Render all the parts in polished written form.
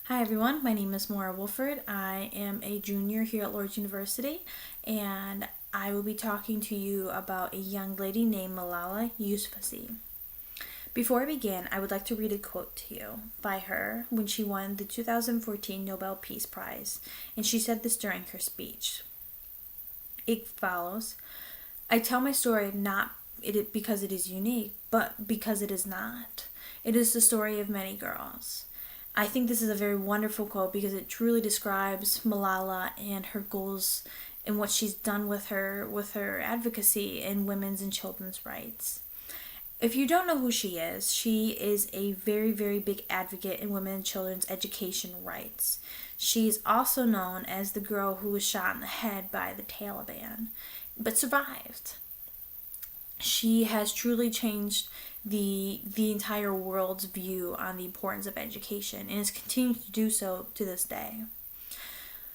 Hi everyone, my name is Maura Wolford. I am a junior here at Lord's University, and I will be talking to you about a young lady named Malala Yousafzai. Before I begin, I would like to read a quote to you by her when she won the 2014 Nobel Peace Prize, and she said this during her speech. It follows, I tell my story not because it is unique, but because it is not. It is the story of many girls. I think this is a very wonderful quote because it truly describes Malala and her goals and what she's done with her advocacy in women's and children's rights. If you don't know who she is a very, very big advocate in women and children's education rights. She's also known as the girl who was shot in the head by the Taliban, but survived. She has truly changed the entire world's view on the importance of education and is continuing to do so to this day.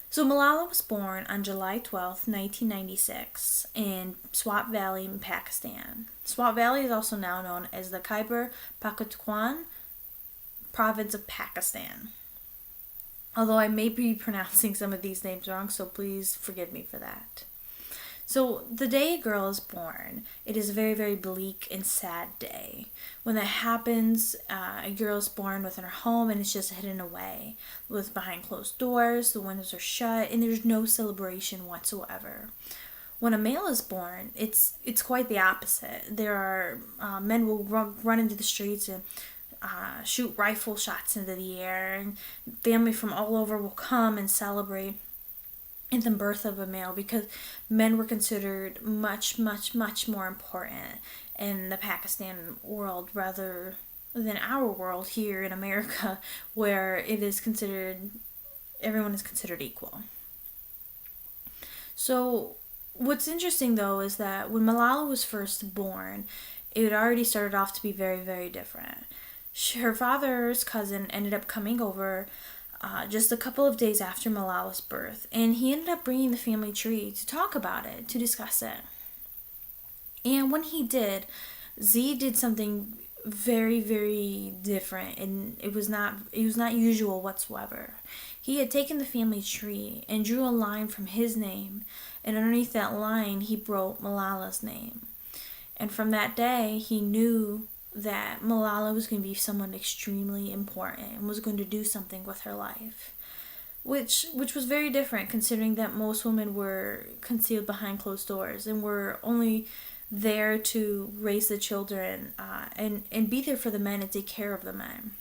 So Malala was born on July 12th, 1996 in Swat Valley in Pakistan. Swat Valley is also now known as the Khyber Pakhtunkhwa province of Pakistan. Although I may be pronouncing some of these names wrong, so please forgive me for that. So the day a girl is born, it is a very, very bleak and sad day. When that happens, a girl is born within her home and it's just hidden away. With behind closed doors, the windows are shut, and there's no celebration whatsoever. When a male is born, it's quite the opposite. There are men will run into the streets and shoot rifle shots into the air, and family from all over will come and celebrate in the birth of a male because men were considered much, much, much more important in the Pakistan world rather than our world here in America, where it is considered, everyone is considered equal. So what's interesting though is that when Malala was first born, it had already started off to be very, very different. Her father's cousin ended up coming over just a couple of days after Malala's birth, and he ended up bringing the family tree to talk about it, to discuss it. And when he did, Z did something very, very different, and it was not usual whatsoever. He had taken the family tree and drew a line from his name, and underneath that line he wrote Malala's name. And from that day, he knew that Malala was going to be someone extremely important and was going to do something with her life. Which was very different considering that most women were concealed behind closed doors and were only there to raise the children and be there for the men and take care of the men.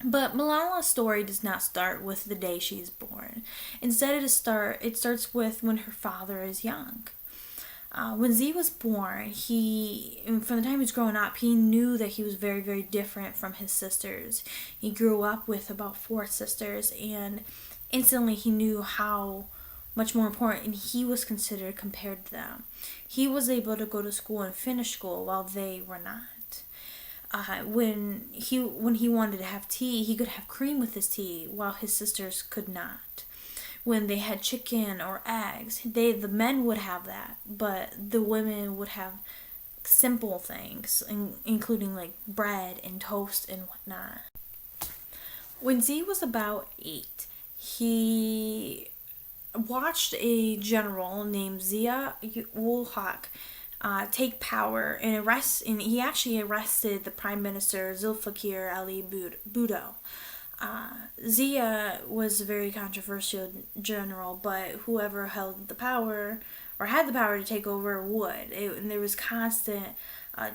But Malala's story does not start with the day she is born. Instead, it starts with when her father is young. When Z was born, from the time he was growing up, he knew that he was very, very different from his sisters. He grew up with about 4 sisters, and instantly he knew how much more important he was considered compared to them. He was able to go to school and finish school while they were not. When he wanted to have tea, he could have cream with his tea, while his sisters could not. When they had chicken or eggs, the men would have that, but the women would have simple things, including like bread and toast and whatnot. When Z was about 8, he watched a general named Zia-ul Haq take power and he actually arrested the Prime Minister Zulfikar Ali Bhutto. Zia was a very controversial general, but whoever held the power or had the power to take over would. And there was constant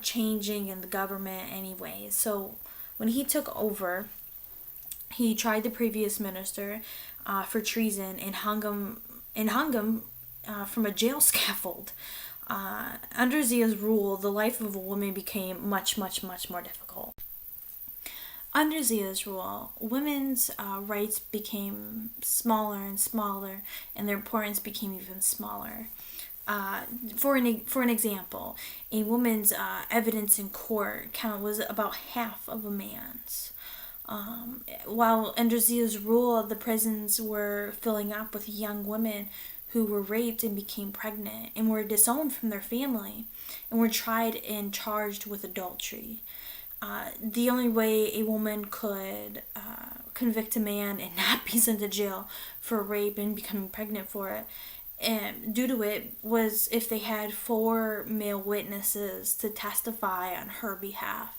changing in the government anyway. So when he took over, he tried the previous minister for treason and hung him from a jail scaffold. Under Zia's rule, the life of a woman became much, much, much more difficult. Under Zia's rule, women's rights became smaller and smaller, and their importance became even smaller. For an example, a woman's evidence in court count was about half of a man's. While under Zia's rule, the prisons were filling up with young women who were raped and became pregnant and were disowned from their family and were tried and charged with adultery. The only way a woman convict a man and not be sent to jail for rape and becoming pregnant for it, and due to it, was if they had 4 male witnesses to testify on her behalf.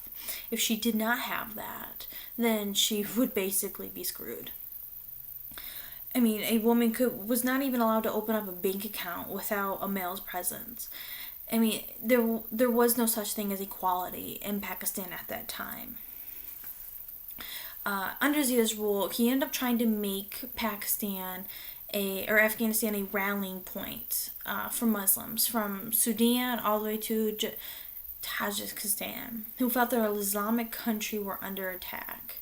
If she did not have that, then she would basically be screwed. I mean, a woman was not even allowed to open up a bank account without a male's presence. I mean, there was no such thing as equality in Pakistan at that time. Under Zia's rule, he ended up trying to make Afghanistan a rallying point for Muslims from Sudan all the way to Tajikistan, who felt their Islamic country were under attack.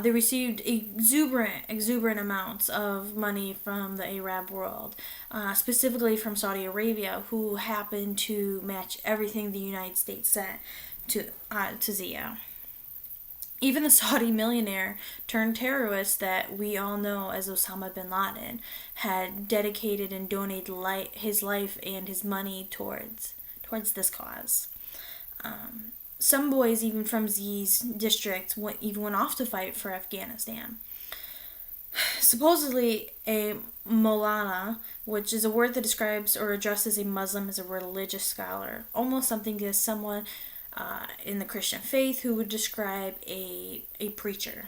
They received exuberant amounts of money from the Arab world, specifically from Saudi Arabia, who happened to match everything the United States sent to Zia. Even the Saudi millionaire turned terrorist that we all know as Osama bin Laden had dedicated and donated his life and his money towards this cause. Some boys, even from Z's district, went off to fight for Afghanistan. Supposedly, a Malala, which is a word that describes or addresses a Muslim as a religious scholar, almost something as someone in the Christian faith who would describe a preacher.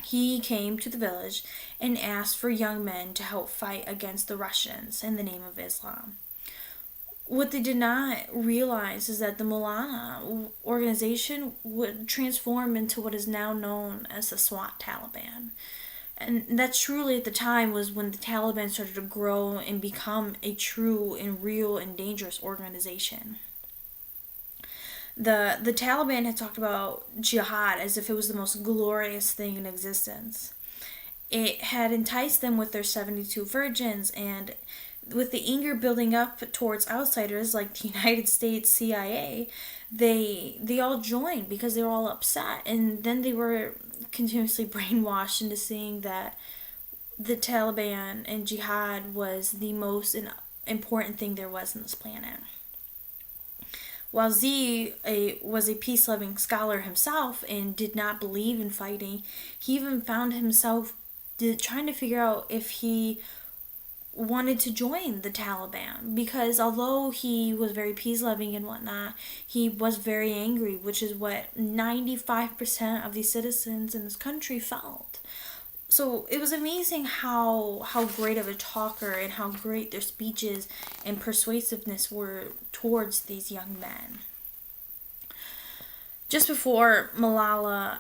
He came to the village and asked for young men to help fight against the Russians in the name of Islam. What they did not realize is that the Malala organization would transform into what is now known as the SWAT Taliban. And that truly at the time was when the Taliban started to grow and become a true and real and dangerous organization. The Taliban had talked about jihad as if it was the most glorious thing in existence. It had enticed them with their 72 virgins, and with the anger building up towards outsiders like the United States CIA, they all joined because they were all upset, and then they were continuously brainwashed into seeing that the Taliban and jihad was the most important thing there was on this planet. While Z was a peace-loving scholar himself and did not believe in fighting, he even found himself trying to figure out if he wanted to join the Taliban, because although he was very peace-loving and whatnot, he was very angry, which is what 95% of the citizens in this country felt. So it was amazing how great of a talker and how great their speeches and persuasiveness were towards these young men. Just before Malala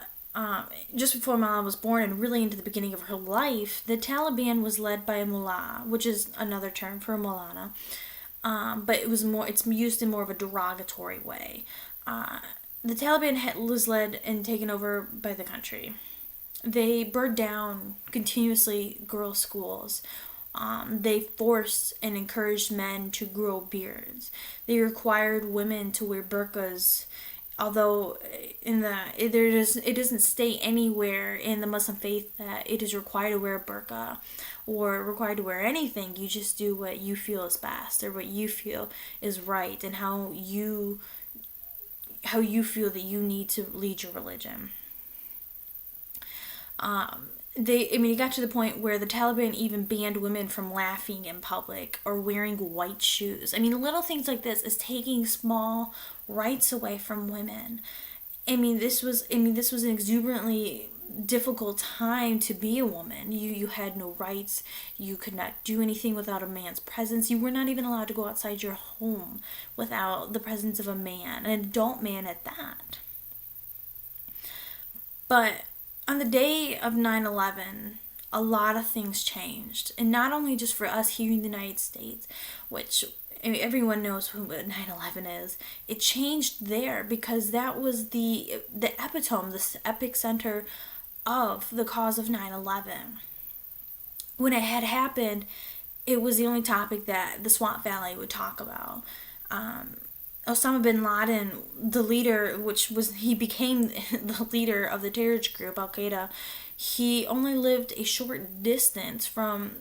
was born and really into the beginning of her life, the Taliban was led by a mullah, which is another term for a Maulana, but it's used in more of a derogatory way. The Taliban was led and taken over by the country. They burned down continuously girls' schools. They forced and encouraged men to grow beards. They required women to wear burqas, although it doesn't state anywhere in the Muslim faith that it is required to wear a burqa or required to wear anything. You just do what you feel is best or what you feel is right and how you feel that you need to lead your religion. It got to the point where the Taliban even banned women from laughing in public or wearing white shoes. Little things like this is taking small rights away from women. This was an exuberantly difficult time to be a woman. You had no rights. You could not do anything without a man's presence. You were not even allowed to go outside your home without the presence of a man, an adult man at that. But on the day of 9/11, a lot of things changed. And not only just for us here in the United States, which everyone knows who 9/11 is. It changed there because that was the epitome, the epic center of the cause of 9/11. When it had happened, it was the only topic that the Swamp Valley would talk about. Osama bin Laden, the leader, he became the leader of the terrorist group, Al-Qaeda, he only lived a short distance from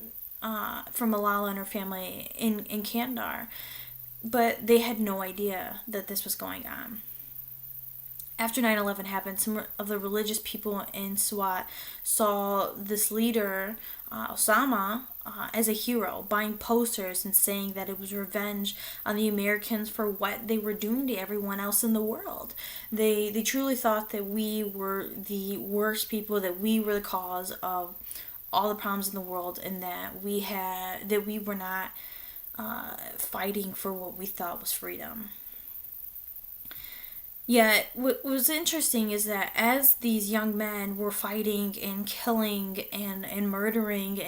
Malala and her family in Kandahar. But they had no idea that this was going on. After 9/11 happened, some of the religious people in Swat saw this leader, Osama, as a hero, buying posters and saying that it was revenge on the Americans for what they were doing to everyone else in the world. They truly thought that we were the worst people, that we were the cause of all the problems in the world, and that we were not fighting for what we thought was freedom. Yet, what was interesting is that as these young men were fighting and killing and murdering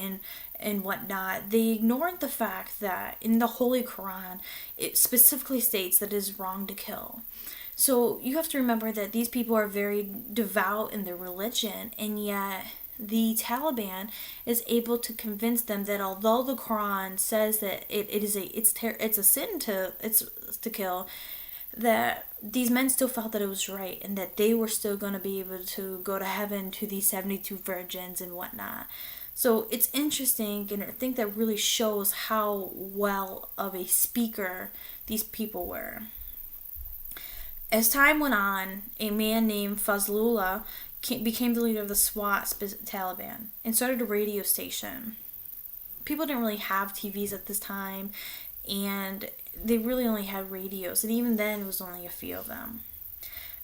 and whatnot, they ignored the fact that in the Holy Quran, it specifically states that it is wrong to kill. So you have to remember that these people are very devout in their religion, and yet the Taliban is able to convince them that although the Quran says that it's a sin to kill, that these men still felt that it was right and that they were still going to be able to go to heaven to these 72 virgins and whatnot. So it's interesting, and I think that really shows how well of a speaker these people were. As time went on, a man named Fazlullah became the leader of the SWAT Taliban and started a radio station. People didn't really have TVs at this time, and they really only had radios, and even then it was only a few of them.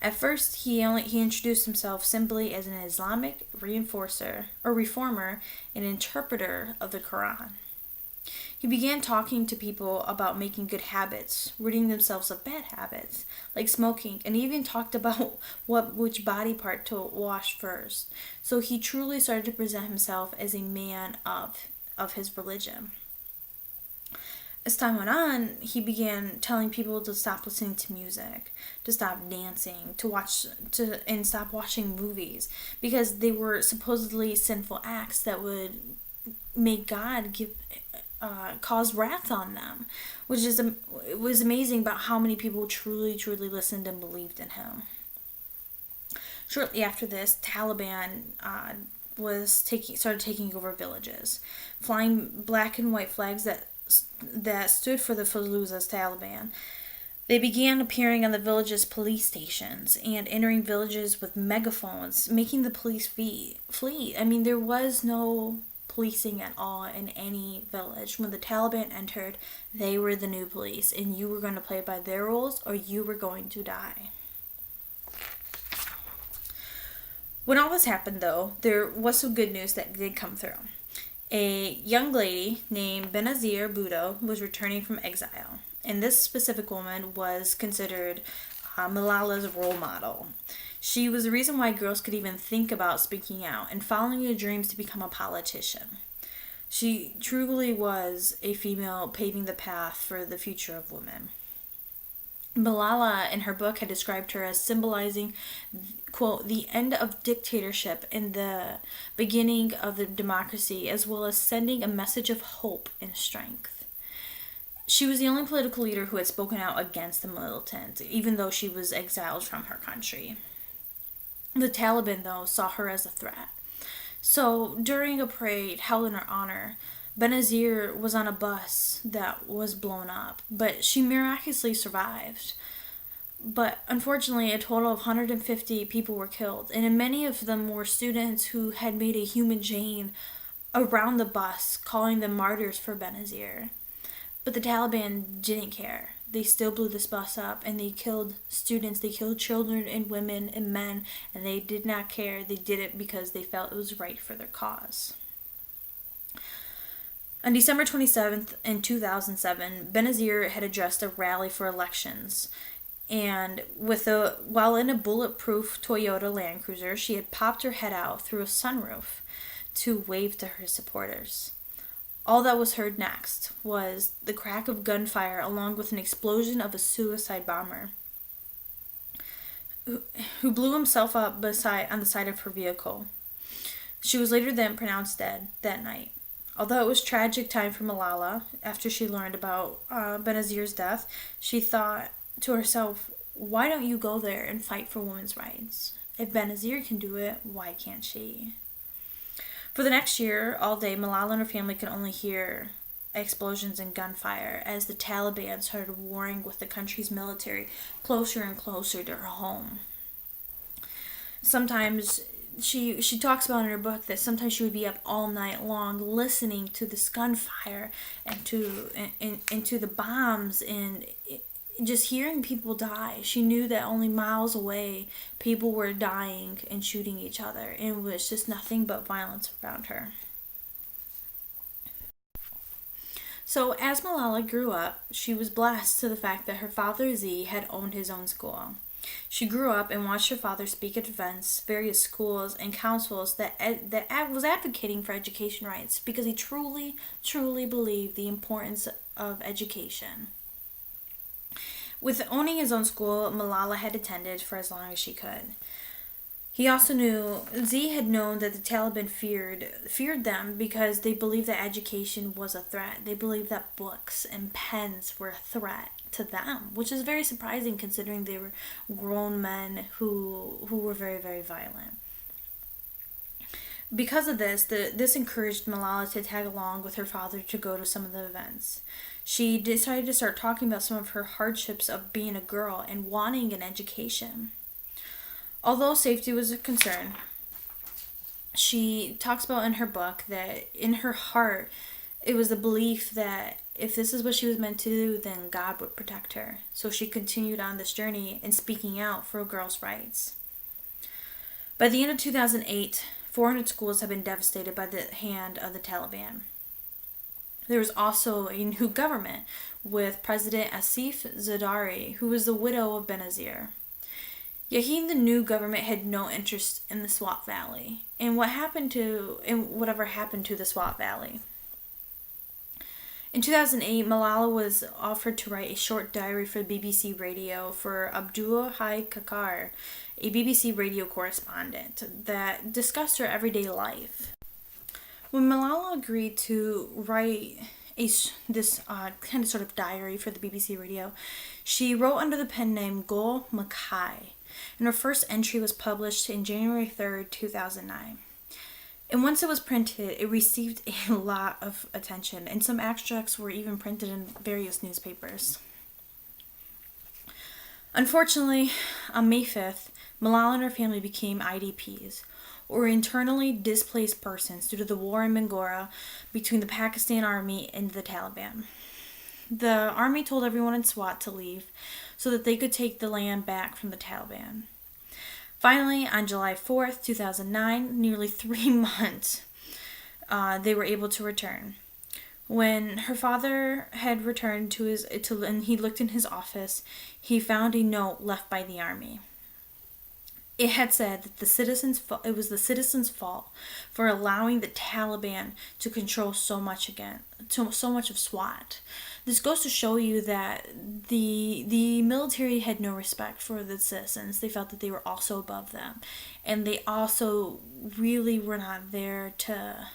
At first, he introduced himself simply as an Islamic reformer and interpreter of the Quran. He began talking to people about making good habits, ridding themselves of bad habits, like smoking, and even talked about which body part to wash first. So he truly started to present himself as a man of his religion. As time went on, he began telling people to stop listening to music, to stop dancing, and stop watching movies, because they were supposedly sinful acts that would make God cause wrath on them, it was amazing about how many people truly listened and believed in him. Shortly after this, Taliban started taking over villages, flying black and white flags that stood for the Fallujah's Taliban. They began appearing on the village's police stations and entering villages with megaphones, making the police flee. I mean, there was no policing at all in any village. When the Taliban entered, they were the new police, and you were going to play by their rules or you were going to die. When all this happened, though, there was some good news that did come through. A young lady named Benazir Bhutto was returning from exile, and this specific woman was considered Malala's role model. She was the reason why girls could even think about speaking out and following their dreams to become a politician. She truly was a female paving the path for the future of women. Malala, in her book, had described her as symbolizing, quote, the end of dictatorship and the beginning of the democracy, as well as sending a message of hope and strength. She was the only political leader who had spoken out against the militants, even though she was exiled from her country. The Taliban, though, saw her as a threat. So, during a parade held in her honor, Benazir was on a bus that was blown up, but she miraculously survived. But unfortunately, a total of 150 people were killed, and many of them were students who had made a human chain around the bus, calling them martyrs for Benazir. But the Taliban didn't care. They still blew this bus up, and they killed students, they killed children and women and men, and they did not care. They did it because they felt it was right for their cause. On December 27th, in 2007, Benazir had addressed a rally for elections, and while in a bulletproof Toyota Land Cruiser, she had popped her head out through a sunroof to wave to her supporters. All that was heard next was the crack of gunfire along with an explosion of a suicide bomber who blew himself up on the side of her vehicle. She was later then pronounced dead that night. Although it was a tragic time for Malala, after she learned about Benazir's death, she thought to herself, why don't you go there and fight for women's rights? If Benazir can do it, why can't she? For the next year, all day, Malala and her family could only hear explosions and gunfire as the Taliban started warring with the country's military closer and closer to her home. Sometimes she talks about in her book that sometimes she would be up all night long listening to this gunfire and to the bombs and just hearing people die. She knew that only miles away people were dying and shooting each other, and it was just nothing but violence around her. So as Malala grew up, she was blessed to the fact that her father Z had owned his own school. She grew up and watched her father speak at events, various schools, and councils that was advocating for education rights because he truly, truly believed the importance of education. With owning his own school, Malala had attended for as long as she could. He also knew Z had known that the Taliban feared them because they believed that education was a threat. They believed that books and pens were a threat to them, which is very surprising considering they were grown men who were very, very violent. Because of this, this encouraged Malala to tag along with her father to go to some of the events. She decided to start talking about some of her hardships of being a girl and wanting an education. Although safety was a concern, she talks about in her book that in her heart, it was the belief that if this is what she was meant to do, then God would protect her. So she continued on this journey and speaking out for girls' rights. By the end of 2008, 400 schools had been devastated by the hand of the Taliban. There was also a new government with President Asif Zardari, who was the widow of Benazir. Yet he and the new government had no interest in the Swat Valley and whatever happened to the Swat Valley. In 2008, Malala was offered to write a short diary for BBC Radio for Abdul Hai Kakar, a BBC radio correspondent, that discussed her everyday life. When Malala agreed to write this kind of sort of diary for the BBC Radio, she wrote under the pen name Gul Mackay, and her first entry was published in January 3rd, 2009. And once it was printed, it received a lot of attention, and some extracts were even printed in various newspapers. Unfortunately, on May 5th, Malala and her family became IDPs, or internally displaced persons, due to the war in Mingora between the Pakistan Army and the Taliban. The army told everyone in Swat to leave so that they could take the land back from the Taliban. Finally, on July 4th, 2009, nearly 3 months, they were able to return. When her father had returned and he looked in his office, he found a note left by the army. It had said that it was the citizens' fault for allowing the Taliban to control so much of Swat. This goes to show you that the military had no respect for the citizens. They felt that they were also above them, and they also really were not there to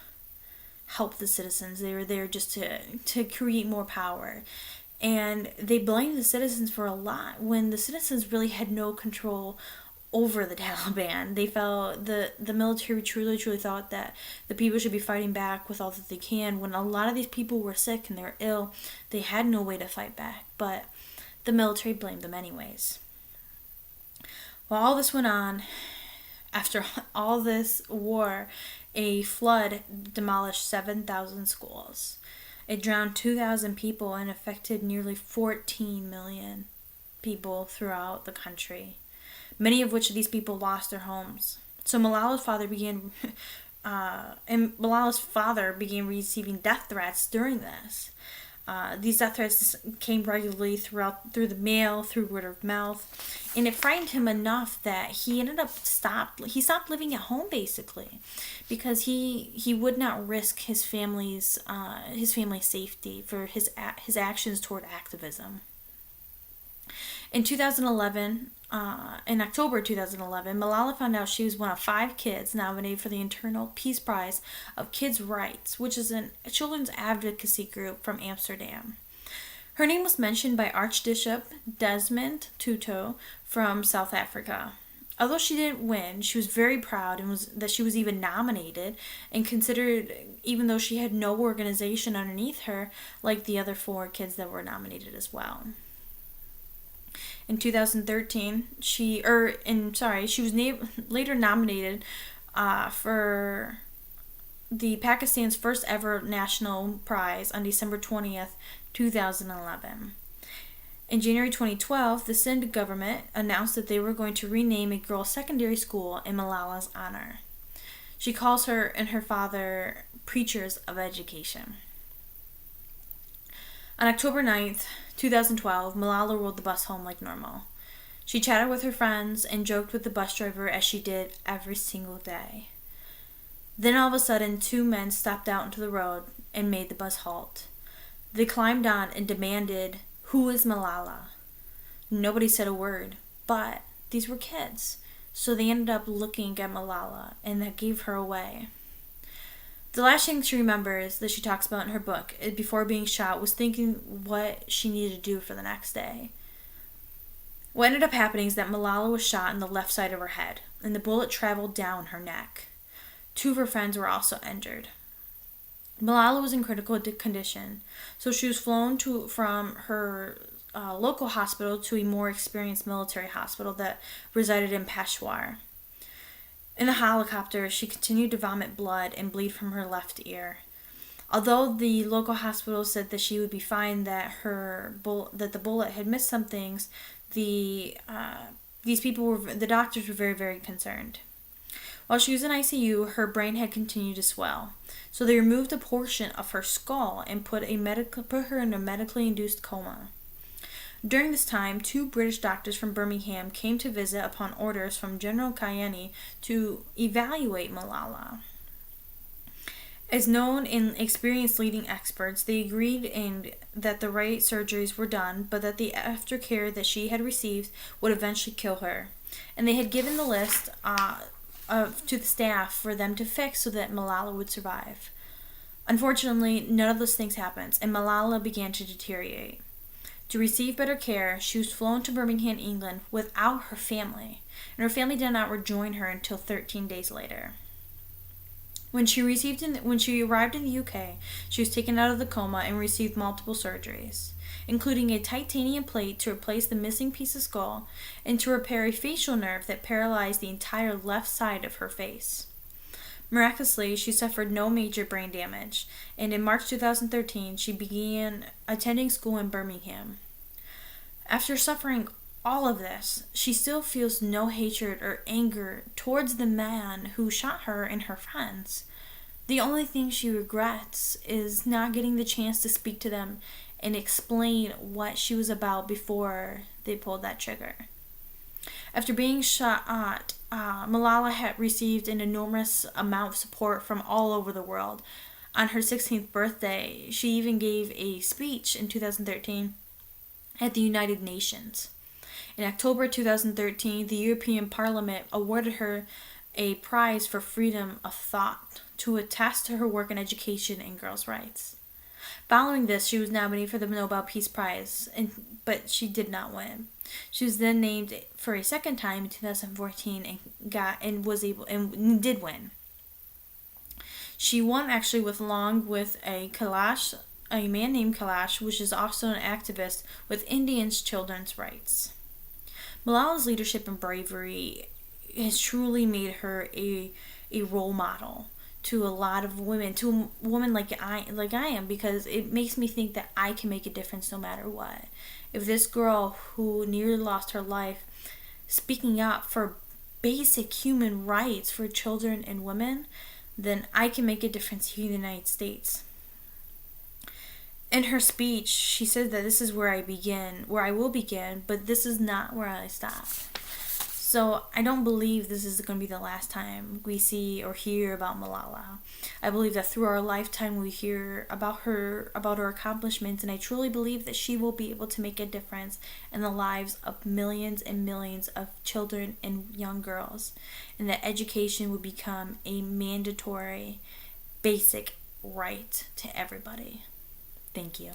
help the citizens. They were there just to create more power. And they blamed the citizens for a lot when the citizens really had no control over the Taliban. They felt the military truly thought that the people should be fighting back with all that they can. When a lot of these people were sick and they were ill, they had no way to fight back, but the military blamed them anyways. While all this went on, after all this war, a flood demolished 7,000 schools. It drowned 2,000 people and affected nearly 14 million people throughout the country, many of which of these people lost their homes. So Malala's father began receiving death threats during this. These death threats came regularly through the mail, through word of mouth, and it frightened him enough that he ended up stopped living at home basically, because he would not risk his family's safety for his actions toward activism. In October 2011, Malala found out she was one of 5 kids nominated for the International Peace Prize of Kids' Rights, which is a children's advocacy group from Amsterdam. Her name was mentioned by Archbishop Desmond Tutu from South Africa. Although she didn't win, she was very proud that she was even nominated and considered, even though she had no organization underneath her, like the other 4 kids that were nominated as well. In 2013, she was later nominated for the Pakistan's first ever national prize on December 20th, 2011. In January 2012, the Sindh government announced that they were going to rename a girls' secondary school in Malala's honor. She calls her and her father preachers of education. On October 9th, 2012, Malala rode the bus home like normal. She chatted with her friends and joked with the bus driver as she did every single day. Then all of a sudden, two men stepped out into the road and made the bus halt. They climbed on and demanded, "Who is Malala?" Nobody said a word, but these were kids, so they ended up looking at Malala, and that gave her away. The last thing she remembers that she talks about in her book before being shot was thinking what she needed to do for the next day. What ended up happening is that Malala was shot in the left side of her head, and the bullet traveled down her neck. Two of her friends were also injured. Malala was in critical condition, so she was flown from her local hospital to a more experienced military hospital that resided in Peshawar. In the helicopter, she continued to vomit blood and bleed from her left ear. Although the local hospital said that she would be fine, that the bullet had missed some things, the doctors were very, very concerned. While she was in ICU, her brain had continued to swell, so they removed a portion of her skull and put her in a medically induced coma. During this time, two British doctors from Birmingham came to visit upon orders from General Kayani to evaluate Malala. As known and experienced leading experts, they agreed that the right surgeries were done, but that the aftercare that she had received would eventually kill her. And they had given the list to the staff for them to fix so that Malala would survive. Unfortunately, none of those things happened, and Malala began to deteriorate. To receive better care, she was flown to Birmingham, England, without her family, and her family did not rejoin her until 13 days later. When she arrived in the UK, she was taken out of the coma and received multiple surgeries, including a titanium plate to replace the missing piece of skull and to repair a facial nerve that paralyzed the entire left side of her face. Miraculously, she suffered no major brain damage, and in March 2013, she began attending school in Birmingham. After suffering all of this, she still feels no hatred or anger towards the man who shot her and her friends. The only thing she regrets is not getting the chance to speak to them and explain what she was about before they pulled that trigger. After being shot, Malala had received an enormous amount of support from all over the world. On her 16th birthday, she even gave a speech in 2013 at the United Nations. In October 2013, the European Parliament awarded her a prize for freedom of thought to attest to her work in education and girls' rights. Following this, she was nominated for the Nobel Peace Prize, but she did not win. She was then named for a second time in 2014 and did win. She won actually along with a man named Kailash, which is also an activist with Indians' children's rights. Malala's leadership and bravery has truly made her a role model to a lot of women, to a woman like I am, because it makes me think that I can make a difference no matter what. If this girl who nearly lost her life speaking up for basic human rights for children and women, then I can make a difference here in the United States. In her speech, she said that this is where I will begin, but this is not where I stop. So I don't believe this is going to be the last time we see or hear about Malala. I believe that through our lifetime we hear about her accomplishments, and I truly believe that she will be able to make a difference in the lives of millions and millions of children and young girls, and that education will become a mandatory, basic right to everybody. Thank you.